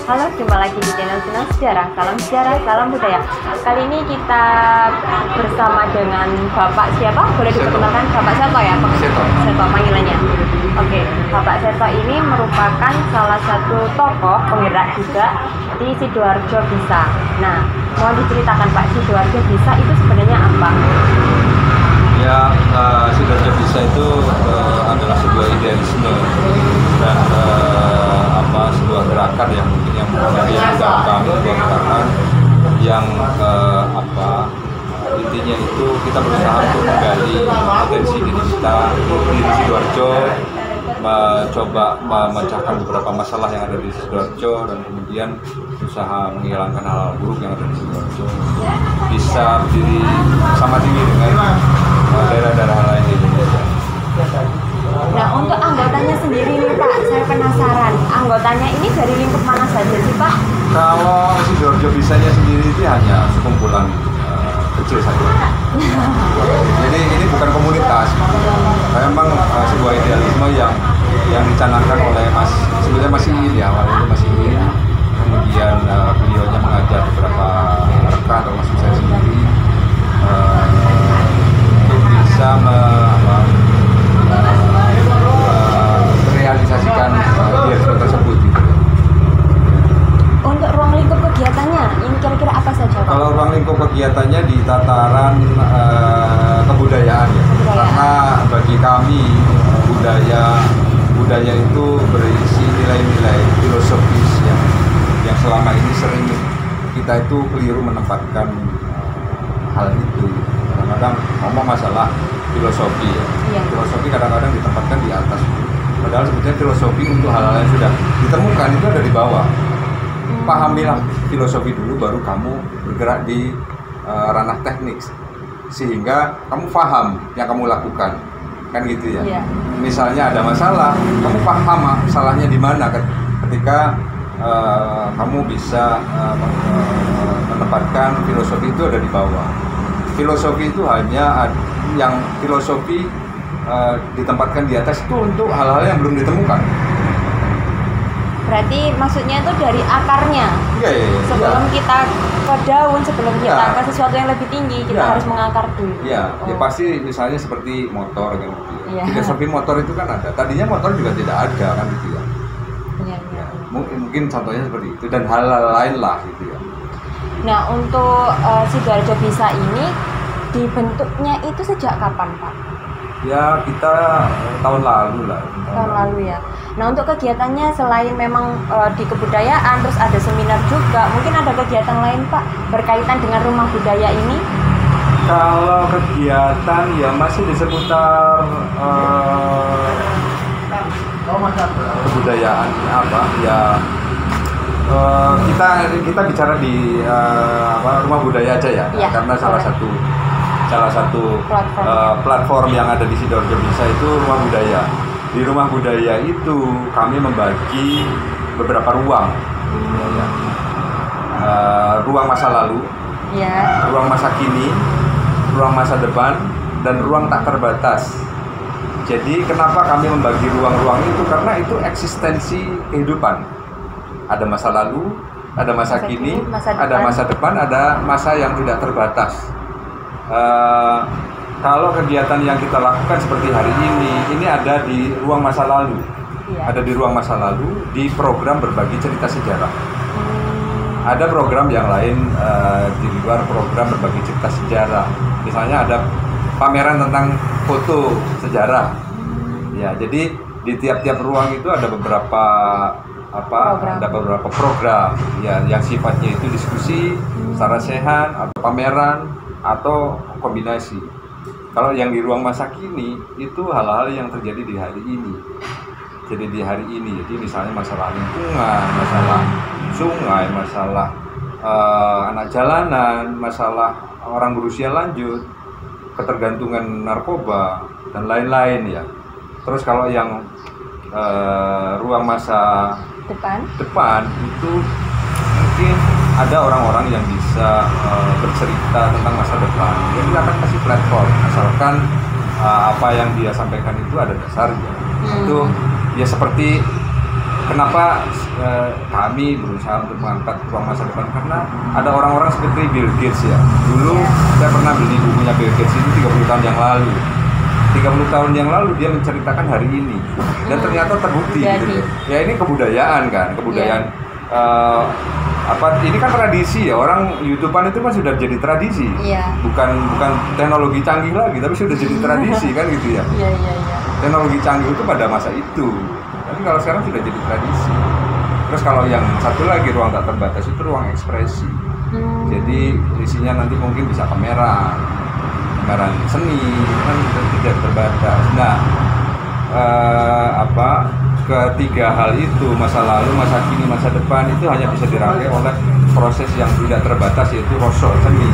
Halo, jumpa lagi di channel Senang Sejarah. Salam budaya. Kali ini kita bersama dengan Bapak siapa? Boleh diperkenalkan? Bapak Seto ya? Seto panggilannya. Oke, Bapak Seto ini merupakan salah satu tokoh penggerak juga di Sidoarjo Bisa. Nah, mau diceritakan Pak, Sidoarjo Bisa itu sebenarnya apa? Ya, Sidoarjo Bisa itu adalah sebuah idealisme dan sebuah gerakan yang mungkin yang juga kami sebuah gerakan yang intinya itu kita berusaha untuk menggali potensi diri kita di Sidoarjo, mencoba memecahkan beberapa masalah yang ada di Sidoarjo dan kemudian berusaha menghilangkan hal buruk yang ada di Sidoarjo, bisa berdiri sama tinggi dengan daerah-daerah lain di Indonesia. Nah, untuk anggotanya sendiri nih Pak, saya penasaran, anggotanya ini dari lingkup mana saja sih Pak? Kalau Sidoarjo Bisanya sendiri itu hanya sekumpulan kecil saja. Jadi ini bukan komunitas. Memang sebuah idealisme yang dicanangkan oleh sebenarnya Mas Iin ya, awalnya Mas Iin. Kemudian beliaunya mengajak beberapa rekan termasuk saya sendiri untuk bisa merealisasikan idealisme tersebut gitu. Untuk ruang lingkup kegiatannya, ini kira-kira apa saja Pak? Kalau ruang lingkup kegiatannya di tataran kebudayaan ya. Karena bagi kami budaya itu berisi nilai-nilai filosofis yang selama ini sering kita itu keliru menempatkan hal itu. Kadang-kadang ngomong masalah filosofi ya. Iya. Filosofi kadang-kadang ditempatkan di atas. Padahal sebetulnya filosofi untuk hal-hal yang sudah ditemukan itu ada di bawah. Pahamilah filosofi dulu, baru kamu bergerak di ranah teknik sehingga kamu paham yang kamu lakukan, kan gitu ya. Yeah. Misalnya ada masalah, kamu paham masalahnya di mana ketika kamu bisa menempatkan filosofi itu ada di bawah. Filosofi itu hanya yang filosofi ditempatkan di atas itu untuk hal-hal yang belum ditemukan. Berarti maksudnya itu dari akarnya. Iya. Sebelum kita ke daun, sebelum kita Ya. ke sesuatu yang lebih tinggi, kita Ya. harus mengakar dulu. Iya, Oh. ya pasti misalnya seperti motor kan gitu. Iya. Filosofi motor itu kan ada. Tadinya motor juga tidak ada kan gitu ya. Iya. Mungkin contohnya seperti itu dan hal-hal lain lah gitu ya. Nah, untuk Sidoarjo Bisa ini dibentuknya itu sejak kapan Pak? Ya kita tahun lalu lah. Tahun lalu ya. Nah, untuk kegiatannya selain memang di kebudayaan, terus ada seminar juga, mungkin ada kegiatan lain Pak berkaitan dengan rumah budaya ini? Kalau kegiatan ya masih di seputar kebudayaan apa ya. Kita bicara di rumah budaya aja ya, Ya, karena salah satu platform yang ada di Sidoarjo Bisa itu rumah budaya. Di rumah budaya itu kami membagi beberapa ruang, ruang masa lalu, Ya. ruang masa kini, ruang masa depan, dan ruang tak terbatas. Jadi kenapa kami membagi ruang-ruang itu? Karena itu eksistensi kehidupan. Ada masa lalu, ada masa kini, ada masa depan, ada masa yang tidak terbatas. Kalau kegiatan yang kita lakukan seperti hari ini ada di ruang masa lalu. Iya. Ada di ruang masa lalu di program berbagi cerita sejarah. Ada program yang lain di luar program berbagi cerita sejarah. Misalnya ada pameran tentang foto sejarah. Ya, jadi di tiap-tiap ruang itu ada beberapa program ya yang sifatnya itu diskusi secara sehat atau pameran atau kombinasi. Kalau yang di ruang masa kini itu hal-hal yang terjadi di hari ini. Jadi di hari ini, jadi misalnya masalah lingkungan, masalah sungai, masalah anak jalanan, masalah orang berusia lanjut, ketergantungan narkoba dan lain-lain ya. Terus kalau yang ruang masa depan itu mungkin ada orang-orang yang bisa bercerita tentang masa depan. Jadi kita akan kasih platform asalkan apa yang dia sampaikan itu ada dasarnya. Itu ya seperti kenapa kami berusaha untuk mengangkat ruang masa depan, karena ada orang-orang seperti Bill Gates ya. Dulu saya pernah beli bukunya Bill Gates itu 30 tahun yang lalu. 30 tahun yang lalu dia menceritakan hari ini dan ternyata terbukti gitu. Ya ini kebudayaan kan, kebudayaan ini kan tradisi ya, orang YouTubean itu kan sudah jadi tradisi. Bukan teknologi canggih lagi, tapi sudah jadi tradisi kan gitu ya. Teknologi canggih itu pada masa itu, tapi kalau sekarang sudah jadi tradisi. Terus kalau yang satu lagi ruang tak terbatas itu ruang ekspresi. Jadi isinya nanti mungkin bisa pameran seni kan tidak terbatas. Nah, ketiga hal itu, masa lalu, masa kini, masa depan, itu hanya bisa dirangkai oleh proses yang tidak terbatas, yaitu rosok seni.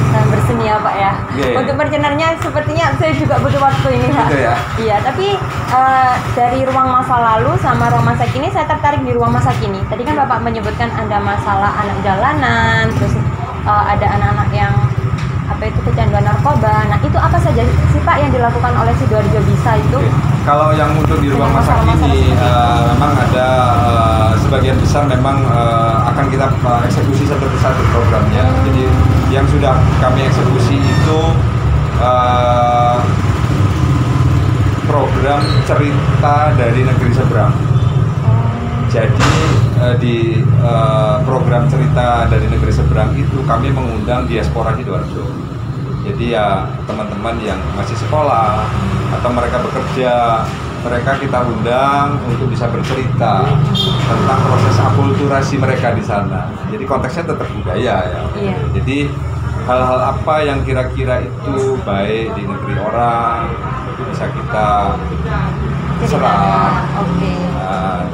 Dan berseni ya Pak ya. Untuk perjalanannya sepertinya saya juga butuh waktu ini Pak. Ya? Iya, tapi dari ruang masa lalu sama ruang masa kini, saya tertarik di ruang masa kini. Tadi kan Bapak menyebutkan ada masalah anak jalanan, terus ada anak-anak yang kecanduan narkoba. Nah, itu apa saja sih Pak yang dilakukan oleh Sidoarjo Bisa itu? Kalau yang untuk di ruang masa kini memang ada sebagian besar memang akan kita eksekusi satu persatu programnya. Jadi yang sudah kami eksekusi itu program cerita dari negeri seberang. Jadi di program cerita dari negeri seberang itu kami mengundang diaspora Sidoarjo. Jadi ya teman-teman yang masih sekolah atau mereka bekerja, mereka kita undang untuk bisa bercerita tentang proses akulturasi mereka di sana. Jadi konteksnya tetap budaya ya. Jadi hal-hal apa yang kira-kira itu baik di negeri orang itu bisa kita serap.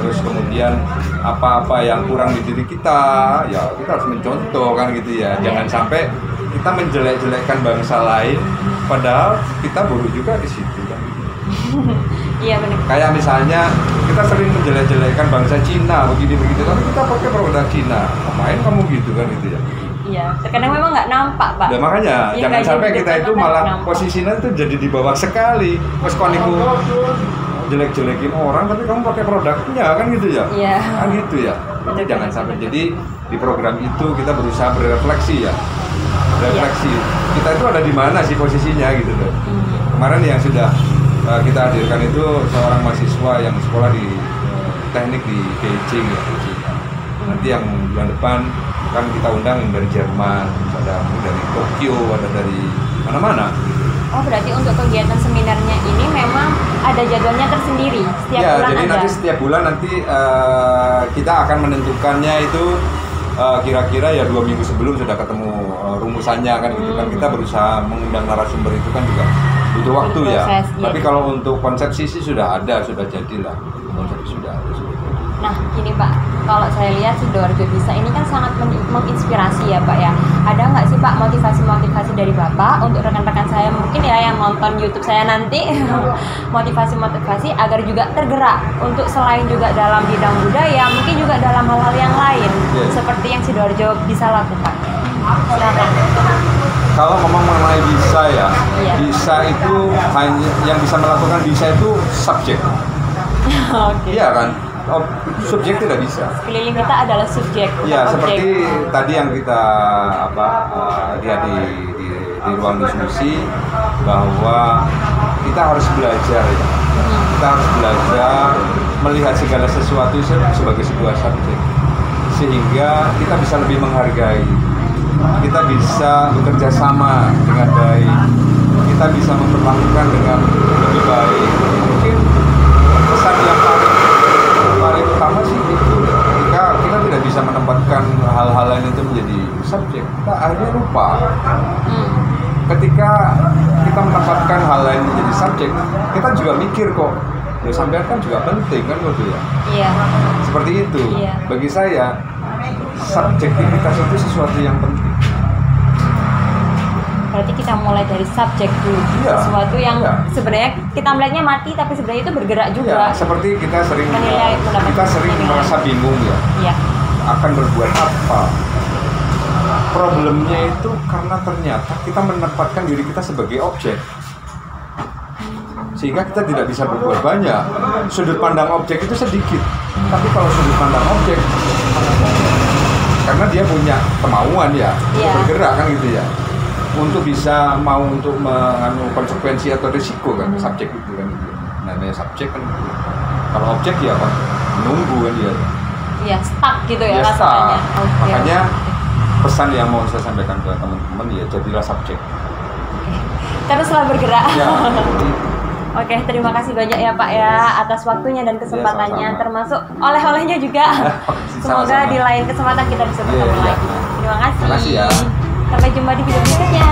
Terus kemudian apa-apa yang kurang di diri kita, ya kita harus mencontoh kan gitu ya. Jangan sampai kita menjelek-jelekkan bangsa lain, padahal kita buruk juga di situ kan. Iya benar. Kayak misalnya kita sering menjelek-jelekkan bangsa Cina begini-begitu, tapi kita pakai produk Cina. Main kamu gitu kan gitu ya. Iya, terkadang memang nggak nampak Pak. Nah, makanya jangan sampai kita itu malah posisinya itu jadi di bawah sekali. Pas koniku jelek-jelekin orang, tapi kamu pakai produknya kan gitu ya. Kan gitu ya. Jadi jangan sampai. Jadi di program itu kita berusaha berefleksi ya. Refleksi kita itu ada di mana sih posisinya gitu loh. Kemarin yang sudah kita hadirkan itu seorang mahasiswa yang sekolah di teknik di Beijing ya. Nanti yang bulan depan kan kita undang yang dari Jerman, ada dari Tokyo, ada dari mana-mana. Oh, berarti untuk kegiatan seminarnya ini memang ada jadwalnya tersendiri setiap bulan jadi ada? Nanti setiap bulan nanti kita akan menentukannya itu kira-kira ya 2 minggu sebelum sudah ketemu rumusannya kan gitu kan. Kita berusaha mengundang narasumber itu kan juga butuh waktu proses, ya. Tapi kalau untuk konsepsi sih sudah ada, sudah jadilah. Konsepsi sudah ada. Nah, gini Pak, kalau saya lihat Sidoarjo Bisa ini kan sangat menginspirasi ya Pak ya. Ada nggak sih Pak motivasi-motivasi dari Bapak untuk rekan-rekan saya mungkin ya yang nonton YouTube saya nanti motivasi-motivasi agar juga tergerak untuk selain juga dalam bidang budaya, mungkin juga dalam hal-hal yang lain seperti yang Sidoarjo Bisa lakukan. Silakan. Kalau ngomong mengenai bisa ya, bisa itu hanya yang bisa melakukan bisa itu subjek. Iya kan? Subjek tidak bisa. Sekeliling kita adalah subjek. Ya, seperti tadi yang kita lihat di ruang diskusi bahwa kita harus belajar ya. Kita harus belajar melihat segala sesuatu sebagai sebuah subjek, sehingga kita bisa lebih menghargai. Kita bisa bekerja sama dengan baik. Kita bisa memperlakukan dengan lebih baik. Mungkin pesan yang paling utama sih itu, ketika kita tidak bisa menempatkan hal-hal lain itu menjadi subjek, kita akhirnya lupa. Ketika kita menempatkan hal lain menjadi subjek, kita juga mikir kok, ya sampean kan juga penting kan gitu ya. Iya. Seperti itu. Bagi saya, subjektivitas itu sesuatu yang penting. Berarti kita mulai dari subjek dulu, sesuatu yang sebenarnya kita melihatnya mati, tapi sebenarnya itu bergerak juga. Seperti kita sering merasa bingung ya, akan berbuat apa. Problemnya itu karena ternyata kita menempatkan diri kita sebagai objek, sehingga kita tidak bisa berbuat banyak. Sudut pandang objek itu sedikit, tapi kalau sudut pandang objek, karena dia punya kemauan ya, bergerak kan gitu ya, untuk bisa mau untuk menganu konsekuensi atau risiko kan, subjek itu kan gitu. Namanya subjek kan gitu. Kalau objek ya apa? Menunggu kan dia. Iya, stuck gitu ya, rasanya. Makanya pesan yang mau saya sampaikan ke teman-teman ya, jadilah subjek. Teruslah bergerak. Ya. Oke, terima kasih banyak ya Pak ya atas waktunya dan kesempatannya, sama-sama. termasuk oleh-olehnya juga. Semoga Sama-sama. di lain kesempatan kita bisa bertemu lagi. Terima kasih. Terima kasih ya. Sampai jumpa di video berikutnya.